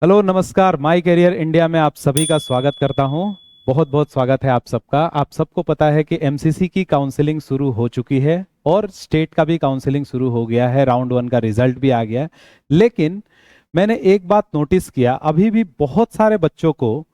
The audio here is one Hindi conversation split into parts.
हेलो नमस्कार, माई करियर इंडिया में आप सभी का स्वागत करता हूं। बहुत बहुत स्वागत है आप सबका। आप सबको पता है कि एमसीसी की काउंसलिंग शुरू हो चुकी है और स्टेट का भी काउंसलिंग शुरू हो गया है। राउंड 1 का रिजल्ट भी आ गया है। लेकिन मैंने एक बात नोटिस किया, अभी भी बहुत सारे बच्चों को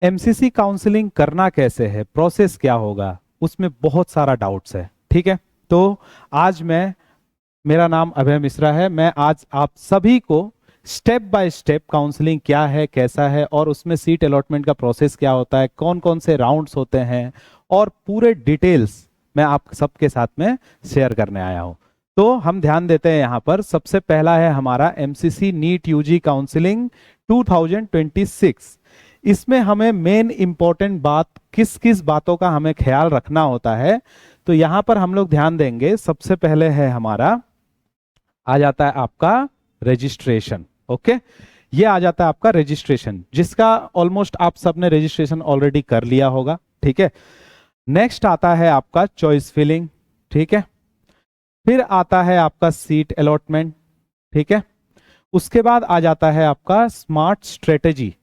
एमसीसी काउंसलिंग करना कैसे है, प्रोसेस क्या होगा, उसमें बहुत सारा डाउट्स है। ठीक है, तो आज मेरा नाम अभय मिश्रा है। मैं आज आप सभी को स्टेप बाय स्टेप काउंसलिंग क्या है, कैसा है, और उसमें सीट अलॉटमेंट का प्रोसेस क्या होता है, कौन कौन से राउंड्स होते हैं, और पूरे डिटेल्स मैं आप सबके साथ में शेयर करने आया हूं। तो हम ध्यान देते हैं यहाँ पर। सबसे पहला है हमारा एमसीसी नीट यूजी काउंसलिंग 2026। इसमें हमें मेन इंपॉर्टेंट बात, किस किस बातों का हमें ख्याल रखना होता है, तो यहां पर हम लोग ध्यान देंगे। सबसे पहले है हमारा, आ जाता है आपका रजिस्ट्रेशन। ओके, ये आ जाता है आपका रजिस्ट्रेशन, जिसका ऑलमोस्ट आप सबने रजिस्ट्रेशन ऑलरेडी कर लिया होगा। ठीक है, नेक्स्ट आता है आपका चॉइस फिलिंग। ठीक है, फिर आता है आपका सीट अलॉटमेंट। ठीक है, उसके बाद आ जाता है आपका स्मार्ट स्ट्रेटेजी।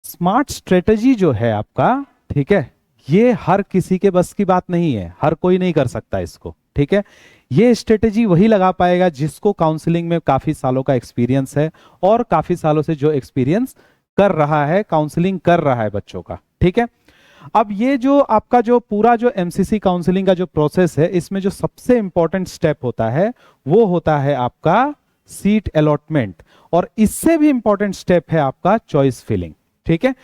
स्मार्ट स्ट्रेटेजी जो है आपका, ठीक है, ये हर किसी के बस की बात नहीं है, हर कोई नहीं कर सकता इसको। ठीक है, ये स्ट्रेटेजी वही लगा पाएगा जिसको काउंसलिंग में काफी सालों का एक्सपीरियंस है, और काफी सालों से जो एक्सपीरियंस कर रहा है, काउंसलिंग कर रहा है बच्चों का। ठीक है, अब ये जो आपका जो पूरा जो एमसीसी काउंसलिंग का जो प्रोसेस है, इसमें जो सबसे इंपॉर्टेंट स्टेप होता है वो होता है आपका सीट अलॉटमेंट, और इससे भी इंपॉर्टेंट स्टेप है आपका चॉइस फिलिंग। ठीक है,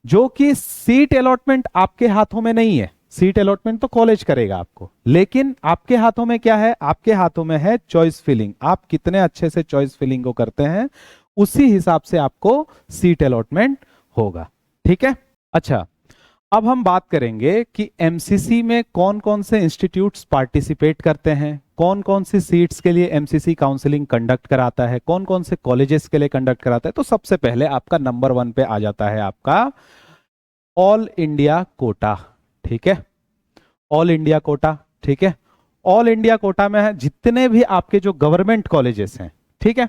जो कि सीट अलॉटमेंट आपके हाथों में नहीं है। सीट अलॉटमेंट तो कॉलेज करेगा आपको, लेकिन आपके हाथों में क्या है? आपके हाथों में है चॉइस फिलिंग। आप कितने अच्छे से चॉइस फिलिंग को करते हैं, उसी हिसाब से आपको सीट अलॉटमेंट होगा। ठीक है, अच्छा, अब हम बात करेंगे कि एमसीसी में कौन कौन से इंस्टीट्यूट्स पार्टिसिपेट करते हैं, कौन कौन सी सीट्स के लिए एमसीसी काउंसलिंग कंडक्ट कराता है, कौन कौन से कॉलेजेस के लिए कंडक्ट कराता है। तो सबसे पहले आपका नंबर 1 पे आ जाता है आपका ऑल इंडिया कोटा। ठीक है, ऑल इंडिया कोटा। ठीक है, ऑल इंडिया कोटा में है जितने भी आपके जो गवर्नमेंट कॉलेजेस हैं। ठीक है,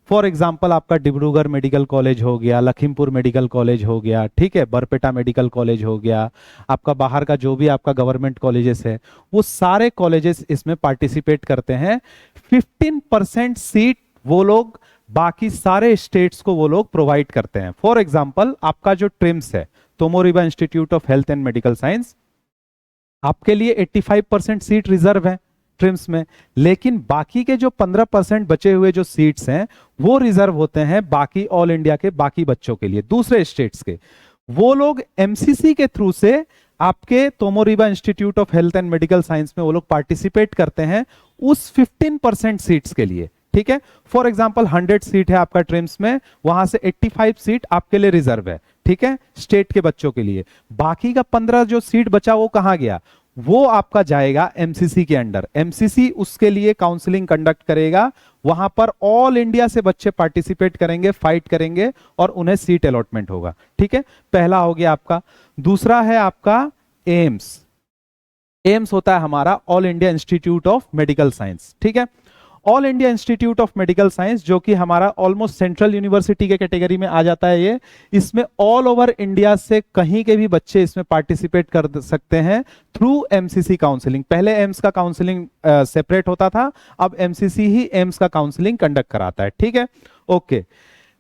फॉर एग्जांपल आपका डिब्रूगढ़ मेडिकल कॉलेज हो गया, लखीमपुर मेडिकल कॉलेज हो गया, ठीक है, बरपेटा मेडिकल कॉलेज हो गया, आपका बाहर का जो भी आपका गवर्नमेंट कॉलेजेस है, वो सारे कॉलेजेस इसमें पार्टिसिपेट करते हैं। 15% सीट वो लोग बाकी सारे स्टेट्स को वो लोग प्रोवाइड करते हैं। फॉर एग्जाम्पल आपका जो ट्रिम्स है, Tomoriba institute of health and medical science, आपके लिए 85% सीट रिजर्व है ट्रिम्स में, लेकिन बाकी के जो 15% बचे हुए जो सीट्स हैं वो रिजर्व होते हैं बाकी ऑल इंडिया के बाकी बच्चों के लिए, दूसरे स्टेट्स के। वो लोग एमसीसी के थ्रू से आपके Tomoriba institute of health and medical science में वो लोग पार्टिसिपेट करते हैं उस 15% सीट्स के लिए। ठीक है, फॉर एग्जांपल 100 सीट है आपका ट्रिम्स में, वहां से 85 सीट आपके लिए रिजर्व है। ठीक है, स्टेट के बच्चों के लिए। बाकी का 15 जो सीट बचा वो कहां गया? वो आपका जाएगा एमसीसी के अंडर। एमसीसी उसके लिए काउंसलिंग कंडक्ट करेगा, वहां पर ऑल इंडिया से बच्चे पार्टिसिपेट करेंगे, फाइट करेंगे, और उन्हें सीट अलॉटमेंट होगा। ठीक है, पहला हो गया आपका। दूसरा है आपका एम्स। एम्स होता है हमारा all India institute of medical science. ठीक है, all India institute of medical science, जो कि हमारा ऑलमोस्ट सेंट्रल यूनिवर्सिटी के कैटेगरी में आ जाता है ये। इसमें ऑल ओवर इंडिया से कहीं के भी बच्चे इसमें पार्टिसिपेट कर सकते हैं थ्रू एमसीसी काउंसलिंग। पहले एम्स का काउंसलिंग सेपरेट होता था, अब एमसीसी ही एम्स का काउंसलिंग कंडक्ट कराता है। ठीक है, ओके।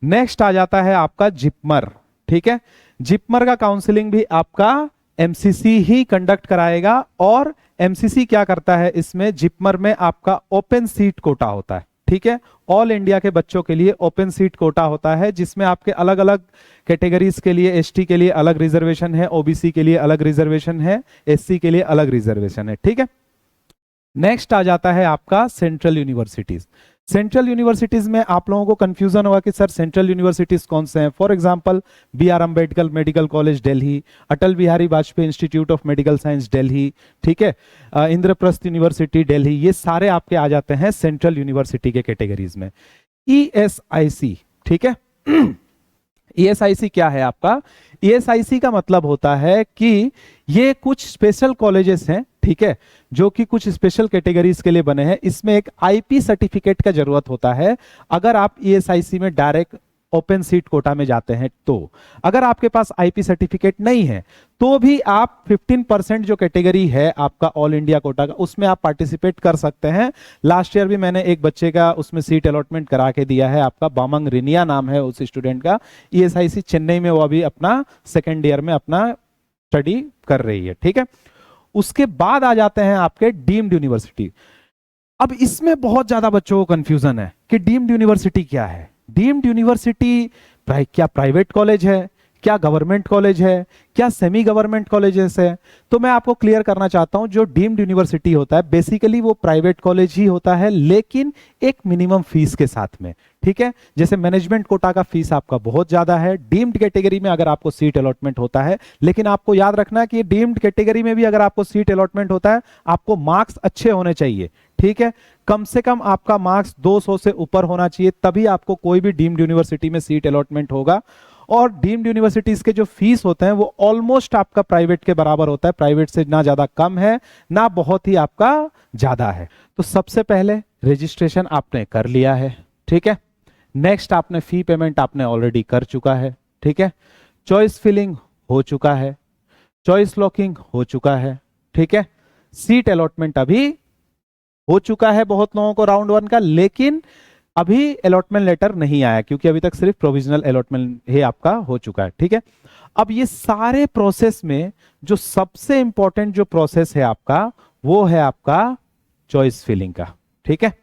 नेक्स्ट आ जाता है आपका जिपमर। ठीक है, जिपमर का काउंसलिंग भी आपका एमसीसी ही कंडक्ट कराएगा, और एमसीसी क्या करता है इसमें, जिपमर में आपका ओपन सीट कोटा होता है। ठीक है, ऑल इंडिया के बच्चों के लिए ओपन सीट कोटा होता है, जिसमें आपके अलग अलग कैटेगरीज के लिए, एसटी के लिए अलग रिजर्वेशन है, ओबीसी के लिए अलग रिजर्वेशन है, एससी के लिए अलग रिजर्वेशन है। ठीक है, नेक्स्ट आ जाता है आपका सेंट्रल यूनिवर्सिटीज। सेंट्रल यूनिवर्सिटीज में आप लोगों को कंफ्यूजन होगा कि सर सेंट्रल यूनिवर्सिटीज कौन से हैं। For example BR Ambedkar medical college Delhi, Atal Bihari Vajpayee institute of medical science Delhi, ठीक है, इंद्रप्रस्थ यूनिवर्सिटी दिल्ली, ये सारे आपके आ जाते हैं सेंट्रल यूनिवर्सिटी के कैटेगरीज में। ESIC, ठीक है, ESIC क्या है आपका? ESIC का मतलब होता है कि ये कुछ स्पेशल कॉलेजेस हैं, ठीक है, जो कि कुछ स्पेशल कैटेगरीज के लिए बने हैं। इसमें एक IP सर्टिफिकेट का जरूरत होता है। अगर आप ESIC में डायरेक्ट ओपन सीट कोटा में जाते हैं तो अगर आपके पास आईपी सर्टिफिकेट नहीं है तो भी आप 15% जो कैटेगरी है आपका ऑल इंडिया कोटा का उसमें आप पार्टिसिपेट कर सकते हैं। लास्ट ईयर भी मैंने एक बच्चे का उसमें सीट अलॉटमेंट करा के दिया है, आपका बामंग रिनिया नाम है उस स्टूडेंट का, ईएसआईसी चेन्नई में वो अभी अपना सेकेंड ईयर में अपना स्टडी कर रही है। ठीक है, उसके बाद आ जाते हैं आपके डीम्ड यूनिवर्सिटी। अब इसमें बहुत ज्यादा बच्चों को कंफ्यूजन है कि डीम्ड यूनिवर्सिटी क्या है। डीम्ड यूनिवर्सिटी क्या प्राइवेट कॉलेज है, क्या गवर्नमेंट कॉलेज है, क्या सेमी गवर्नमेंट कॉलेजेस है? तो मैं आपको क्लियर करना चाहता हूं, जो डीम्ड यूनिवर्सिटी होता है बेसिकली वो प्राइवेट कॉलेज ही होता है, लेकिन एक मिनिमम फीस के साथ में। ठीक है, जैसे मैनेजमेंट कोटा का फीस आपका बहुत ज्यादा है, डीम्ड कैटेगरी में अगर आपको सीट अलॉटमेंट होता है, लेकिन आपको याद रखना कि डीम्ड कैटेगरी में भी अगर आपको सीट अलॉटमेंट होता है आपको मार्क्स अच्छे होने चाहिए। ठीक है, कम से कम आपका मार्क्स 200 से ऊपर होना चाहिए, तभी आपको कोई भी डीम्ड यूनिवर्सिटी में सीट अलॉटमेंट होगा। और डीम्ड यूनिवर्सिटीज के जो फीस होते हैं वो ऑलमोस्ट आपका प्राइवेट के बराबर होता है, प्राइवेट से ना ज्यादा कम है ना बहुत ही आपका ज्यादा है। तो सबसे पहले रजिस्ट्रेशन आपने कर लिया है। ठीक है, नेक्स्ट आपने फी पेमेंट आपने ऑलरेडी कर चुका है। ठीक है, चॉइस फिलिंग हो चुका है, चॉइस लॉकिंग हो चुका है। ठीक है, सीट अलॉटमेंट अभी हो चुका है बहुत लोगों को राउंड 1 का, लेकिन अभी अलॉटमेंट लेटर नहीं आया क्योंकि अभी तक सिर्फ प्रोविजनल अलॉटमेंट ही आपका हो चुका है। ठीक है, अब ये सारे प्रोसेस में जो सबसे इंपॉर्टेंट जो प्रोसेस है आपका वो है आपका चॉइस फिलिंग का। ठीक है,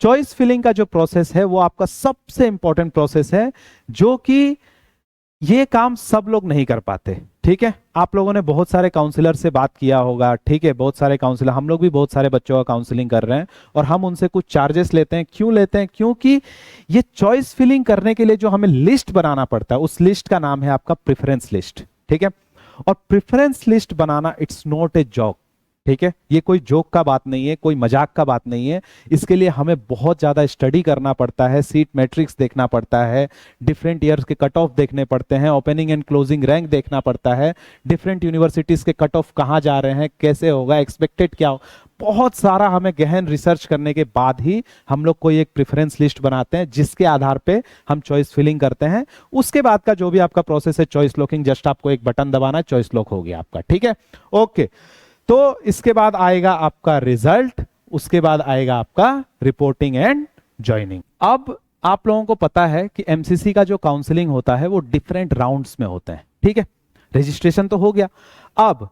चॉइस फिलिंग का जो प्रोसेस है वो आपका सबसे इंपॉर्टेंट प्रोसेस है, जो कि ये काम सब लोग नहीं कर पाते। ठीक है, आप लोगों ने बहुत सारे काउंसलर से बात किया होगा। ठीक है, बहुत सारे काउंसलर, हम लोग भी बहुत सारे बच्चों का काउंसलिंग कर रहे हैं और हम उनसे कुछ चार्जेस लेते हैं। क्यों लेते हैं? क्योंकि ये चॉइस फिलिंग करने के लिए जो हमें लिस्ट बनाना पड़ता है उस लिस्ट का नाम है आपका प्रेफरेंस लिस्ट। ठीक है, और प्रेफरेंस लिस्ट बनाना इट्स नॉट ए जॉक। ठीक है, ये कोई जोक का बात नहीं है, कोई मजाक का बात नहीं है। इसके लिए हमें बहुत ज्यादा स्टडी करना पड़ता है, सीट मैट्रिक्स देखना पड़ता है, डिफरेंट ईयर्स के कट ऑफ देखने पड़ते हैं, ओपनिंग एंड क्लोजिंग रैंक देखना पड़ता है, डिफरेंट यूनिवर्सिटीज के कट ऑफ कहाँ जा रहे हैं, कैसे होगा, एक्सपेक्टेड क्या हो, बहुत सारा हमें गहन रिसर्च करने के बाद ही हम लोग कोई एक प्रेफरेंस लिस्ट बनाते हैं जिसके आधार पे हम चॉइस फिलिंग करते हैं। उसके बाद का जो भी आपका प्रोसेस है चॉइस लॉकिंग, जस्ट आपको एक बटन दबाना है, चॉइस लॉक हो गया आपका। ठीक है, ओके। तो इसके बाद आएगा आपका रिजल्ट, उसके बाद आएगा आपका रिपोर्टिंग एंड ज्वाइनिंग। अब आप लोगों को पता है कि एमसीसी का जो काउंसलिंग होता है वो डिफरेंट राउंड्स में होते हैं। ठीक है, रजिस्ट्रेशन तो हो गया, अब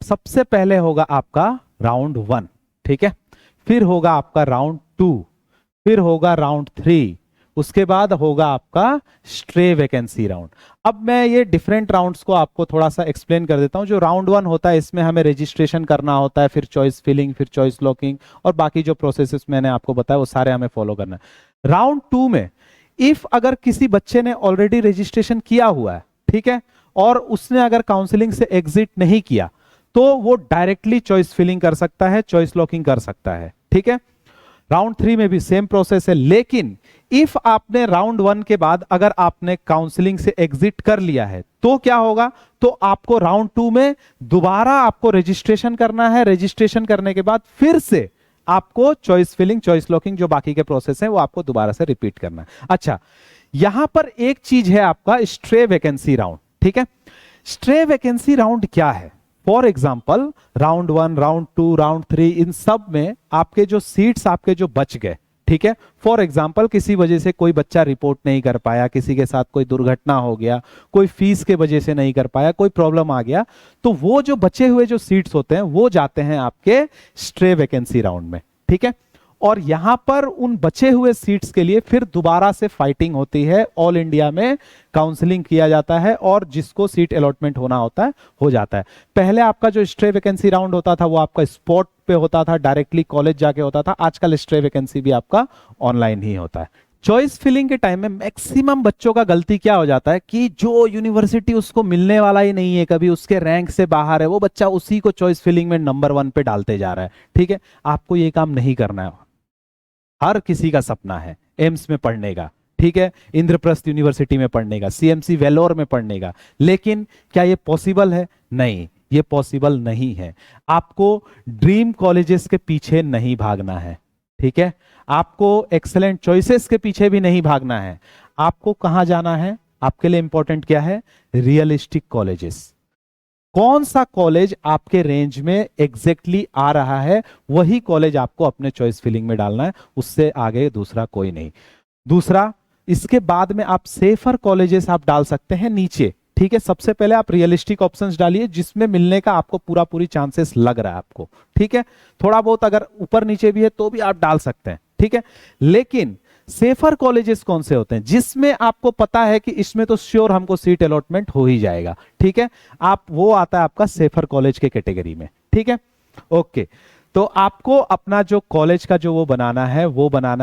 सबसे पहले होगा आपका राउंड 1। ठीक है, फिर होगा आपका राउंड 2, फिर होगा राउंड 3, उसके बाद होगा आपका स्ट्रे वैकेंसी राउंड। अब मैं ये डिफरेंट राउंड्स को आपको थोड़ा सा एक्सप्लेन कर देता हूं। जो राउंड 1 होता है इसमें हमें रजिस्ट्रेशन करना होता है, फिर चॉइस फिलिंग, फिर चॉइस लॉकिंग और बाकी जो प्रोसेसेस मैंने आपको बताया वो सारे हमें फॉलो करना है। राउंड 2 में इफ अगर किसी बच्चे ने ऑलरेडी रजिस्ट्रेशन किया हुआ है, ठीक है, और उसने अगर काउंसलिंग से एग्जिट नहीं किया तो वो डायरेक्टली चॉइस फिलिंग कर सकता है, चॉइस लॉकिंग कर सकता है। ठीक है, राउंड 3 में भी सेम प्रोसेस है, लेकिन इफ आपने राउंड 1 के बाद अगर आपने काउंसलिंग से एग्जिट कर लिया है तो क्या होगा, तो आपको राउंड 2 में दोबारा आपको रजिस्ट्रेशन करना है। रजिस्ट्रेशन करने के बाद फिर से आपको चॉइस फिलिंग, चॉइस लॉकिंग, जो बाकी के प्रोसेस हैं वो आपको दोबारा से रिपीट करना है। अच्छा, यहां पर एक चीज है आपका स्ट्रे वैकेंसी राउंड। ठीक है, स्ट्रे वैकेंसी राउंड क्या है? For example round 1, round 2, round 3, इन सब में आपके जो सीट्स आपके जो बच गए, ठीक है, फॉर एग्जाम्पल किसी वजह से कोई बच्चा रिपोर्ट नहीं कर पाया, किसी के साथ कोई दुर्घटना हो गया, कोई फीस के वजह से नहीं कर पाया, कोई प्रॉब्लम आ गया, तो वो जो बचे हुए जो सीट्स होते हैं वो जाते हैं आपके स्ट्रे वैकेंसी राउंड में। ठीक है, और यहां पर उन बचे हुए सीट्स के लिए फिर दोबारा से फाइटिंग होती है, ऑल इंडिया में काउंसलिंग किया जाता है और जिसको सीट अलॉटमेंट होना होता है हो जाता है। पहले आपका जो स्ट्रे वैकेंसी राउंड होता था वो आपका स्पॉट पे होता था, डायरेक्टली कॉलेज जाके होता था। आजकल स्ट्रे वैकेंसी भी आपका ऑनलाइन ही होता है। चॉइस फिलिंग के टाइम में मैक्सिमम बच्चों का गलती क्या हो जाता है कि जो यूनिवर्सिटी उसको मिलने वाला ही नहीं है, कभी उसके रैंक से बाहर है, वो बच्चा उसी को चॉइस फिलिंग में नंबर 1 पे डालते जा रहा है। ठीक है, आपको ये काम नहीं करना है। हर किसी का सपना है एम्स में पढ़ने का, ठीक है, इंद्रप्रस्थ यूनिवर्सिटी में पढ़ने का, सीएमसी वेलोर में पढ़ने का, लेकिन क्या ये पॉसिबल है? नहीं, ये पॉसिबल नहीं है। आपको ड्रीम कॉलेजेस के पीछे नहीं भागना है। ठीक है, आपको एक्सेलेंट चॉइसेस के पीछे भी नहीं भागना है। आपको कहां जाना है? आपके लिए इंपॉर्टेंट क्या है? Realistic colleges. कौन सा कॉलेज आपके रेंज में एग्जैक्टली आ रहा है, वही कॉलेज आपको अपने चॉइस फिलिंग में डालना है, उससे आगे दूसरा कोई नहीं। दूसरा, इसके बाद में आप सेफर कॉलेजेस आप डाल सकते हैं नीचे, ठीक है। सबसे पहले आप रियलिस्टिक ऑप्शंस डालिए जिसमें मिलने का आपको पूरा पूरी चांसेस लग रहा है आपको, ठीक है। थोड़ा बहुत अगर ऊपर नीचे भी है तो भी आप डाल सकते हैं, ठीक है। लेकिन सेफर कॉलेजेस कौन से होते हैं? जिसमें आपको पता है कि इसमें तो श्योर हमको सीट अलॉटमेंट हो ही जाएगा, ठीक है। आप वो आता है आपका सेफर कॉलेज के कैटेगरी में, ठीक है। ओके, तो आपको अपना जो कॉलेज का जो वो बनाना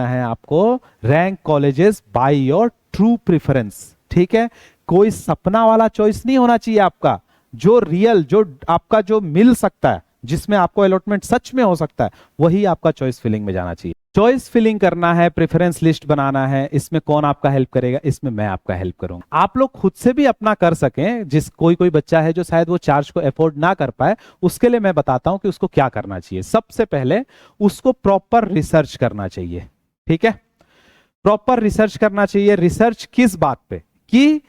है आपको rank colleges by your true preference, ठीक है। कोई सपना वाला चॉइस नहीं होना चाहिए आपका, जो रियल, जो आपका जो मिल सकता है, जिसमें आपको अलॉटमेंट सच में हो सकता है, वही आपका चॉइस फिलिंग में जाना चाहिए। चॉइस फिलिंग करना है, प्रेफरेंस लिस्ट बनाना है, इसमें कौन आपका हेल्प करेगा? इसमें मैं आपका हेल्प करूंगा। आप लोग खुद से भी अपना कर सकें, जिस कोई कोई बच्चा है जो शायद वो चार्ज को अफोर्ड ना कर पाए, उसके लिए मैं बताता हूं कि उसको क्या करना चाहिए। सबसे पहले उसको प्रॉपर रिसर्च करना चाहिए, ठीक है। प्रॉपर रिसर्च करना चाहिए। रिसर्च किस बात पे? कि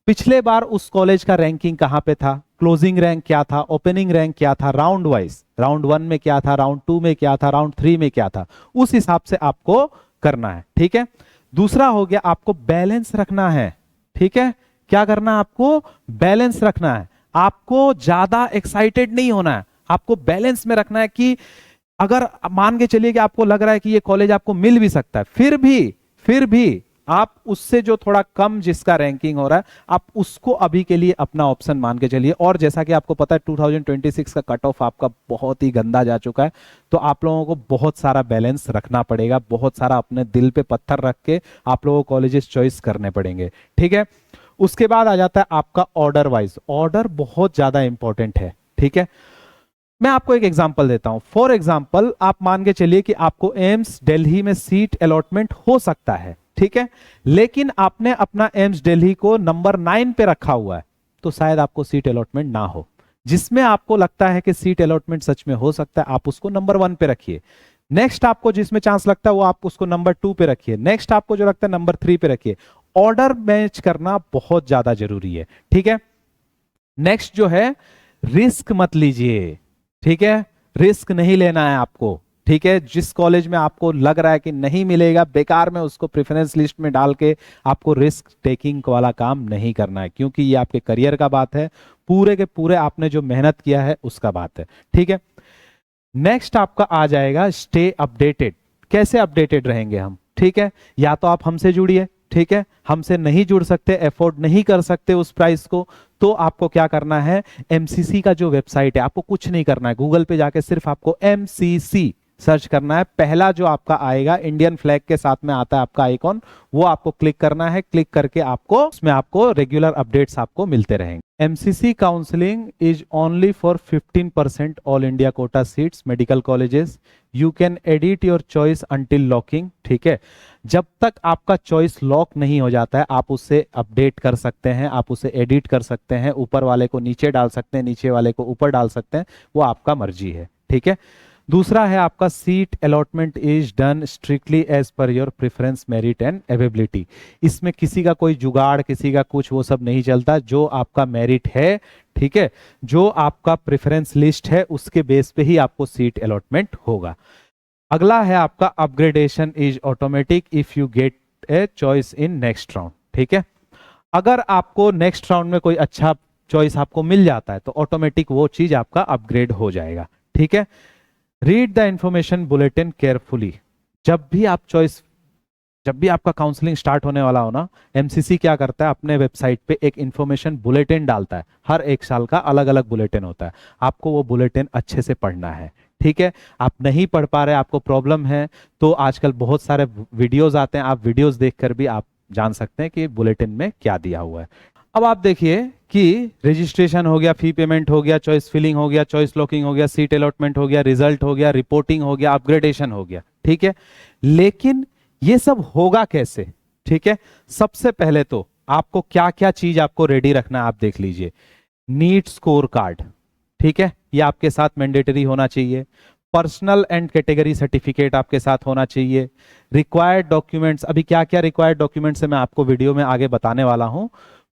पिछले बार उस कॉलेज का रैंकिंग कहां पे था, क्लोजिंग रैंक क्या था, ओपनिंग रैंक क्या था, राउंड वाइज, राउंड 1 में क्या था, राउंड 2 में क्या था, राउंड 3 में क्या था, उस हिसाब से आपको करना है, ठीक है। दूसरा हो गया, आपको बैलेंस रखना है, ठीक है। क्या करना है? आपको बैलेंस रखना है। आपको ज्यादा एक्साइटेड नहीं होना है, आपको बैलेंस में रखना है कि अगर मान के चलिए कि आपको लग रहा है कि ये कॉलेज आपको मिल भी सकता है, फिर भी आप उससे जो थोड़ा कम जिसका रैंकिंग हो रहा है, आप उसको अभी के लिए अपना ऑप्शन मान के चलिए। और जैसा कि आपको पता है 2026 का कट ऑफ आपका बहुत ही गंदा जा चुका है, तो आप लोगों को बहुत सारा बैलेंस रखना पड़ेगा, बहुत सारा अपने दिल पे पत्थर रख के आप लोगों को कॉलेजेस चॉइस करने पड़ेंगे, ठीक है। उसके बाद आ जाता है आपका ऑर्डर वाइज। ऑर्डर बहुत ज्यादा इंपॉर्टेंट है, ठीक है। मैं आपको एक एग्जांपल देता हूं। फॉर एग्जांपल, आप मान के चलिए कि आपको एम्स दिल्ली में सीट अलॉटमेंट हो सकता है, ठीक है। लेकिन आपने अपना एम्स दिल्ली को नंबर 9 पे रखा हुआ है, तो शायद आपको सीट अलॉटमेंट ना हो। जिसमें आपको लगता है कि सीट अलॉटमेंट सच में हो सकता है, आप उसको नंबर 1 पे रखिए। नेक्स्ट आपको जिसमें चांस लगता है वो आप उसको नंबर 2 पे रखिए। नेक्स्ट आपको जो लगता है नंबर 3 पे रखिए। ऑर्डर मैच करना बहुत ज्यादा जरूरी है, ठीक है। नेक्स्ट जो है, रिस्क मत लीजिए, ठीक है। रिस्क नहीं लेना है आपको, ठीक है। जिस कॉलेज में आपको लग रहा है कि नहीं मिलेगा, बेकार में उसको प्रेफरेंस लिस्ट में डाल के आपको रिस्क टेकिंग वाला काम नहीं करना है, क्योंकि ये आपके करियर का बात है, पूरे के पूरे आपने जो मेहनत किया है उसका बात है, ठीक है। नेक्स्ट आपका आ जाएगा स्टे अपडेटेड। कैसे अपडेटेड रहेंगे हम? ठीक है, या तो आप हमसे जुड़िए, ठीक है। हमसे नहीं जुड़ सकते, अफोर्ड नहीं कर सकते उस प्राइस को, तो आपको क्या करना है, एमसीसी का जो वेबसाइट है, आपको कुछ नहीं करना है, गूगल पे जाके सिर्फ आपको एमसीसी सर्च करना है। पहला जो आपका आएगा इंडियन फ्लैग के साथ में आता है आपका आइकॉन, वो आपको क्लिक करना है। क्लिक करके आपको उसमें आपको रेगुलर अपडेट्स आपको मिलते रहेंगे। MCC counselling is only for 15% all India quota seats medical colleges. You can edit your choice until locking, ठीक है। जब तक आपका चॉइस लॉक नहीं हो जाता है, आप उसे अपडेट कर सकते हैं, आप उसे एडिट कर सकते हैं, ऊपर वाले को नीचे डाल सकते हैं, नीचे वाले को ऊपर डाल सकते हैं, वो आपका मर्जी है, ठीक है। दूसरा है आपका seat allotment is done strictly as per your preference, merit and availability. इसमें किसी का कोई जुगाड़, किसी का कुछ, वो सब नहीं चलता। जो आपका मेरिट है, ठीक है, जो आपका प्रेफरेंस लिस्ट है, उसके बेस पे ही आपको सीट अलॉटमेंट होगा। अगला है आपका upgradation is automatic if you get a choice in next round, ठीक है। अगर आपको नेक्स्ट राउंड में कोई अच्छा चॉइस आपको मिल जाता है, तो ऑटोमेटिक वो चीज आपका अपग्रेड हो जाएगा, ठीक है। Read the information bulletin carefully. जब भी आपका काउंसलिंग स्टार्ट होने वाला हो ना, एमसीसी क्या करता है, अपने वेबसाइट पे एक इंफॉर्मेशन बुलेटिन डालता है। हर एक साल का अलग अलग बुलेटिन होता है, आपको वो बुलेटिन अच्छे से पढ़ना है, ठीक है। आप नहीं पढ़ पा रहे, आपको प्रॉब्लम है, तो आजकल बहुत सारे वीडियोस आते हैं, आप वीडियोस देखकर भी आप जान सकते हैं कि बुलेटिन में क्या दिया हुआ है। अब आप देखिए कि रजिस्ट्रेशन हो गया, फी पेमेंट हो गया, चॉइस फिलिंग हो गया, चॉइस लॉकिंग हो गया, सीट अलॉटमेंट हो गया, रिजल्ट हो गया, रिपोर्टिंग हो गया, अपग्रेडेशन हो गया, ठीक है। लेकिन ये सब होगा कैसे? ठीक है, सबसे पहले तो आपको क्या क्या चीज आपको रेडी रखना है, आप देख लीजिए। नीट स्कोर कार्ड, ठीक है, ये आपके साथ मैंडेटरी होना चाहिए। पर्सनल एंड कैटेगरी सर्टिफिकेट आपके साथ होना चाहिए। रिक्वायर्ड डॉक्यूमेंट्स, अभी क्या क्या रिक्वायर्ड डॉक्यूमेंट्स है मैं आपको वीडियो में आगे बताने वाला हूं।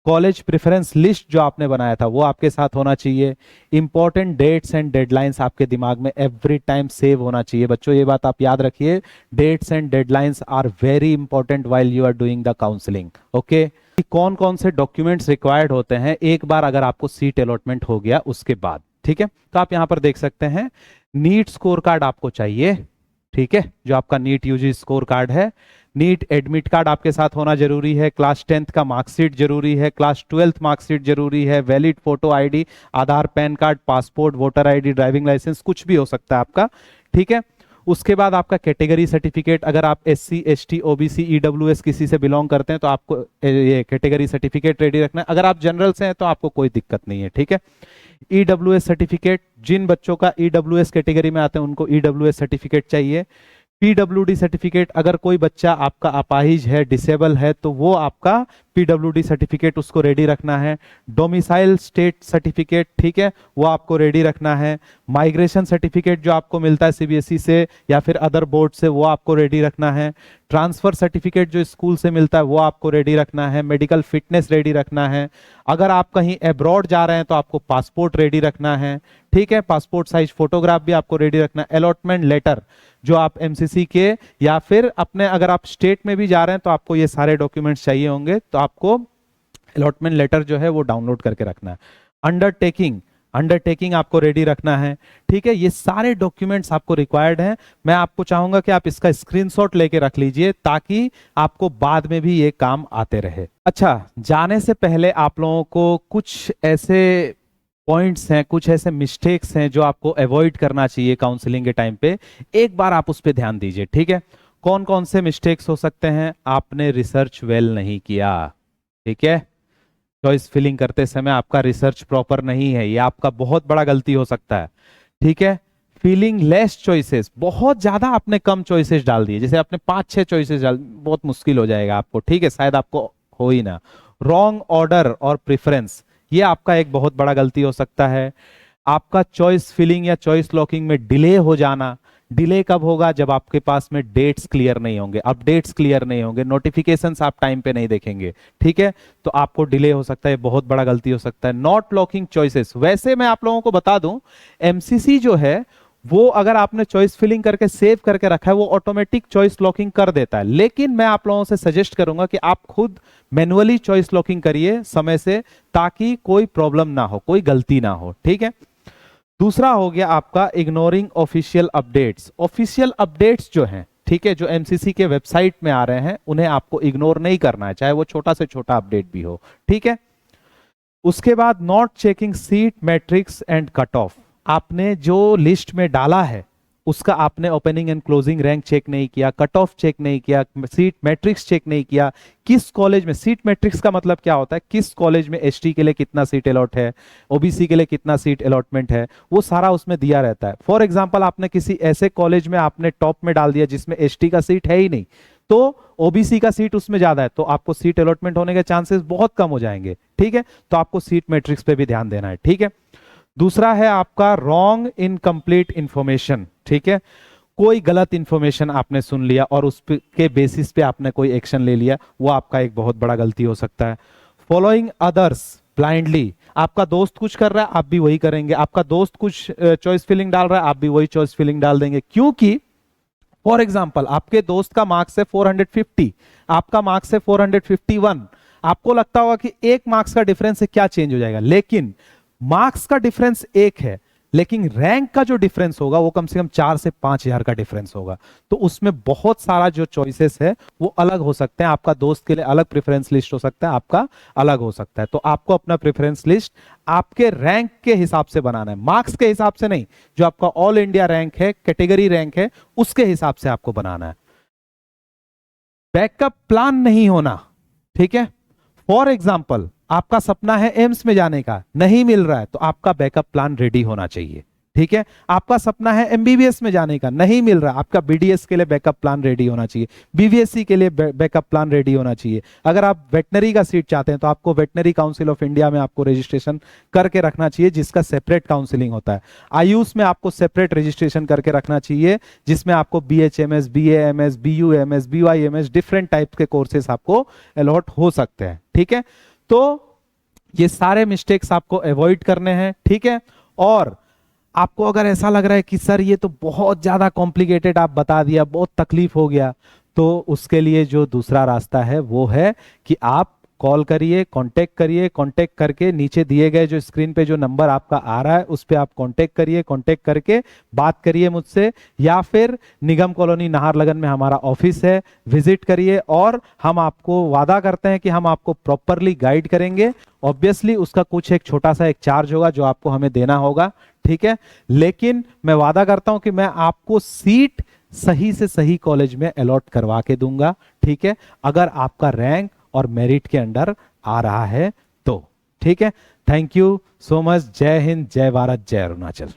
कॉलेज प्रेफरेंस लिस्ट जो आपने बनाया था वो आपके साथ होना चाहिए। इंपॉर्टेंट डेट्स एंड डेडलाइंस आपके दिमाग में एवरी टाइम सेव होना चाहिए बच्चों, ये बात आप याद रखिए। Dates and deadlines are very important while you are doing the counselling. Okay, कौन कौन से डॉक्यूमेंट्स रिक्वायर्ड होते हैं एक बार अगर आपको सीट अलॉटमेंट हो गया उसके बाद, ठीक है। तो आप यहां पर देख सकते हैं नीट स्कोर कार्ड आपको चाहिए, ठीक है, जो आपका नीट यूजी स्कोर कार्ड है। नीट एडमिट कार्ड आपके साथ होना जरूरी है। क्लास 10th का मार्कशीट जरूरी है। क्लास 12th मार्कशीट जरूरी है। Valid photo ID, Aadhaar, PAN card, passport, voter ID, driving licence, कुछ भी हो सकता है आपका, ठीक है। उसके बाद आपका कैटेगरी सर्टिफिकेट, अगर आप SC ST OBC EWS किसी से बिलोंग करते हैं तो आपको ये कैटेगरी सर्टिफिकेट रेडी रखना है। अगर आप जनरल से हैं तो आपको कोई दिक्कत नहीं है, ठीक है। EWS सर्टिफिकेट, जिन बच्चों का EWS कैटेगरी में आते हैं उनको EWS सर्टिफिकेट चाहिए। PWD सर्टिफिकेट, अगर कोई बच्चा आपका अपाहिज है, डिसेबल है, तो वो आपका PWD सर्टिफिकेट उसको रेडी रखना है। डोमिसाइल स्टेट सर्टिफिकेट, ठीक है, वो आपको रेडी रखना है। माइग्रेशन सर्टिफिकेट जो आपको मिलता है CBSE से या फिर अदर बोर्ड से, वो आपको रेडी रखना है। ट्रांसफर सर्टिफिकेट जो स्कूल से मिलता है वो आपको रेडी रखना है। मेडिकल फिटनेस रेडी रखना है। अगर आप कहीं अब्रॉड जा रहे हैं तो आपको पासपोर्ट रेडी रखना है, ठीक है। पासपोर्ट साइज फोटोग्राफ भी आपको रेडी रखना है। अलॉटमेंट लेटर जो आप MCC के या फिर अपने अगर आप स्टेट में भी जा रहे हैं तो आपको ये सारे डॉक्यूमेंट्स चाहिए होंगे, तो आपको अलॉटमेंट लेटर जो है वो डाउनलोड करके रखना है। अंडरटेकिंग आपको रेडी रखना है, ठीक है। ये सारे डॉक्यूमेंट्स आपको रिक्वायर्ड हैं। मैं आपको चाहूंगा कि आप इसका स्क्रीनशॉट लेके रख लीजिए ताकि आपको बाद में भी ये काम आते रहे। अच्छा, जाने से पहले आप लोगों को कुछ ऐसे पॉइंट्स हैं, कुछ ऐसे मिस्टेक्स हैं जो आपको अवॉइड करना चाहिए काउंसलिंग के टाइम पे, एक बार आप उस पर ध्यान दीजिए, ठीक है। कौन कौन से मिस्टेक्स हो सकते हैं? आपने रिसर्च वेल नहीं किया, ठीक है। चॉइस फिलिंग करते समय आपका रिसर्च प्रॉपर नहीं है, ये आपका बहुत बड़ा गलती हो सकता है, ठीक है। फीलिंग लेस चॉइसेस, बहुत ज्यादा आपने कम चॉइसेस डाल दिए, जैसे आपने 5-6 चॉइसेस डाल, बहुत मुश्किल हो जाएगा आपको, ठीक है, शायद आपको हो ही ना। रॉन्ग ऑर्डर और प्रेफरेंस, ये आपका एक बहुत बड़ा गलती हो सकता है। आपका चॉइस फिलिंग या चॉइस लॉकिंग में डिले हो जाना। डिले कब होगा? जब आपके पास में डेट्स क्लियर नहीं होंगे, अपडेट्स क्लियर नहीं होंगे, नोटिफिकेशंस आप टाइम पे नहीं देखेंगे, ठीक है, तो आपको डिले हो सकता है, बहुत बड़ा गलती हो सकता है। नॉट लॉकिंग चॉइसेस, वैसे मैं आप लोगों को बता दूं MCC जो है वो अगर आपने चॉइस फिलिंग करके सेव करके रखा है वो ऑटोमेटिक चॉइस लॉकिंग कर देता है, लेकिन मैं आप लोगों से सजेस्ट करूंगा कि आप खुद मैन्युअली चॉइस लॉकिंग करिए समय से, ताकि कोई प्रॉब्लम ना हो, कोई गलती ना हो, ठीक है। दूसरा हो गया आपका ignoring official updates. Official updates जो हैं, ठीक है, जो MCC के वेबसाइट में आ रहे हैं उन्हें आपको इग्नोर नहीं करना है, चाहे वो छोटा से छोटा अपडेट भी हो, ठीक है। उसके बाद not checking seat matrix and cut off, आपने जो लिस्ट में डाला है उसका आपने opening and closing rank check नहीं किया, कट ऑफ चेक नहीं किया, सीट मैट्रिक्स चेक नहीं किया। किस कॉलेज में सीट मैट्रिक्स का मतलब क्या होता है? किस कॉलेज में ST के लिए कितना सीट अलॉट है, OBC के लिए कितना सीट अलॉटमेंट है, वो सारा उसमें दिया रहता है। फॉर एग्जाम्पल आपने किसी ऐसे कॉलेज में आपने टॉप में डाल दिया जिसमें ST का सीट है ही नहीं, तो OBC का सीट उसमें ज्यादा है, तो आपको सीट अलॉटमेंट होने के चांसेस बहुत कम हो जाएंगे, ठीक है। तो आपको सीट मैट्रिक्स पे भी ध्यान देना है, ठीक है। दूसरा है आपका रॉन्ग इनकम्प्लीट इंफॉर्मेशन, ठीक है। कोई गलत इंफॉर्मेशन आपने सुन लिया और उस के बेसिस पे आपने कोई एक्शन ले लिया, वो आपका एक बहुत बड़ा गलती हो सकता है। फॉलोइंग अदर्स ब्लाइंडली, आपका दोस्त कुछ कर रहा है आप भी वही करेंगे, आपका दोस्त कुछ चॉइस फिलिंग डाल रहा है आप भी वही चॉइस फिलिंग डाल देंगे, क्योंकि फॉर एग्जाम्पल आपके दोस्त का मार्क्स है 450, आपका मार्क्स है 451, आपको लगता होगा कि एक मार्क्स का डिफरेंस से क्या चेंज हो जाएगा, लेकिन मार्क्स का डिफरेंस एक है, लेकिन रैंक का जो डिफरेंस होगा वो कम से कम 4 से 5 हजार का डिफरेंस होगा। तो उसमें बहुत सारा जो चॉइसेस है वो अलग हो सकते हैं, आपका दोस्त के लिए अलग प्रेफरेंस लिस्ट हो सकता है, आपका अलग हो सकता है। तो आपको अपना प्रेफरेंस लिस्ट आपके रैंक के हिसाब से बनाना है, मार्क्स के हिसाब से नहीं, जो आपका ऑल इंडिया रैंक है, कैटेगरी रैंक है, उसके हिसाब से आपको बनाना है। बैकअप प्लान नहीं होना, ठीक है। फॉर एग्जाम्पल आपका सपना है एम्स में जाने का, नहीं मिल रहा है, तो आपका बैकअप प्लान रेडी होना चाहिए, ठीक है। आपका सपना है एमबीबीएस में जाने का, नहीं मिल रहा, आपका बीडीएस के लिए बैकअप प्लान रेडी होना चाहिए, बीवीएससी के लिए बैकअप प्लान रेडी होना चाहिए। अगर आप वेटनरी का सीट चाहते हैं तो आपको वेटनरी काउंसिल ऑफ इंडिया में आपको रजिस्ट्रेशन करके रखना चाहिए, जिसका सेपरेट काउंसिलिंग होता है। आयुष में आपको सेपरेट रजिस्ट्रेशन करके रखना चाहिए, जिसमें आपको BHMS, BAMS, BUMS, BYMS, different type के कोर्सेस आपको अलॉट हो सकते हैं। ठीक है, तो ये सारे मिस्टेक्स आपको अवॉइड करने हैं। ठीक है, और आपको अगर ऐसा लग रहा है कि सर ये तो बहुत ज्यादा कॉम्प्लिकेटेड आप बता दिया, बहुत तकलीफ हो गया, तो उसके लिए जो दूसरा रास्ता है वो है कि आप कॉल करिए, कांटेक्ट करिए, कांटेक्ट करके नीचे दिए गए जो स्क्रीन पे जो नंबर आपका आ रहा है उस पे आप कांटेक्ट करिए, कांटेक्ट करके बात करिए मुझसे, या फिर निगम कॉलोनी नाहरलगन में हमारा ऑफिस है, विजिट करिए, और हम आपको वादा करते हैं कि हम आपको प्रॉपरली गाइड करेंगे। ऑब्वियसली उसका कुछ एक छोटा सा एक चार्ज होगा जो आपको हमें देना होगा। ठीक है, लेकिन मैं वादा करता हूं कि मैं आपको सीट सही से सही कॉलेज में अलॉट करवा के दूंगा। ठीक है, अगर आपका रैंक और मेरिट के अंडर आ रहा है तो। ठीक है, थैंक यू सो मच। जय हिंद, जय भारत, जय अरुणाचल।